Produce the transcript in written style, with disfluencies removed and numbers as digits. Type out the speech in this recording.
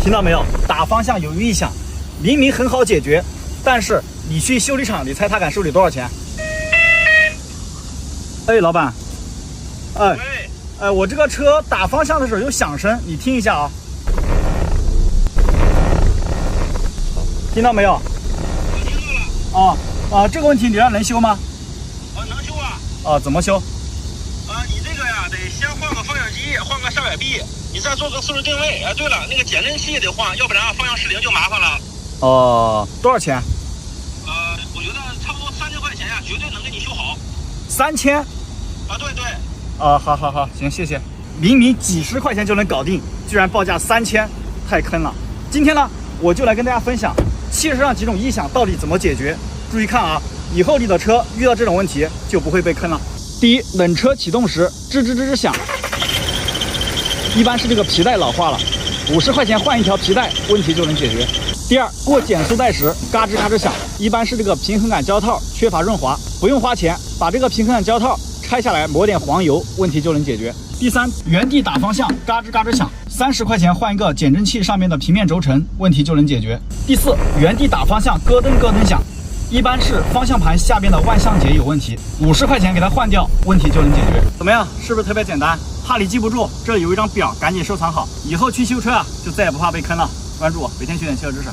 听到没有？打方向有异响，明明很好解决，但是你去修理厂，你猜他敢收你多少钱？哎，老板，我这个车打方向的时候有响声，你听一下啊。听到没有？我听到了。这个问题你让能修吗？能修啊。怎么修？你这个呀，得先换个方向机，换个下摆臂，你再做个四轮定位。对了，那个减震器也得换，要不然方向失灵就麻烦了。多少钱？我觉得差不多3000块钱呀，绝对能给你修好。3000？对。好，行，谢谢。明明几十块钱就能搞定，居然报价3000，太坑了。今天呢，我就来跟大家分享汽车上几种异响到底怎么解决。注意看啊，以后你的车遇到这种问题就不会被坑了。第一，冷车启动时吱吱吱吱响，一般是这个皮带老化了，50块钱换一条皮带，问题就能解决。第二，过减速带时嘎吱嘎吱响，一般是这个平衡杆胶套缺乏润滑，不用花钱，把这个平衡杆胶套拆下来抹点黄油，问题就能解决。第三，原地打方向嘎吱嘎吱响，30块钱换一个减震器上面的平面轴承，问题就能解决。第四，原地打方向咯噔咯噔响，一般是方向盘下边的万向节有问题，50块钱给它换掉，问题就能解决。怎么样，是不是特别简单？怕你记不住，这里有一张表，赶紧收藏好，以后去修车啊，就再也不怕被坑了。关注我，每天学点汽车知识。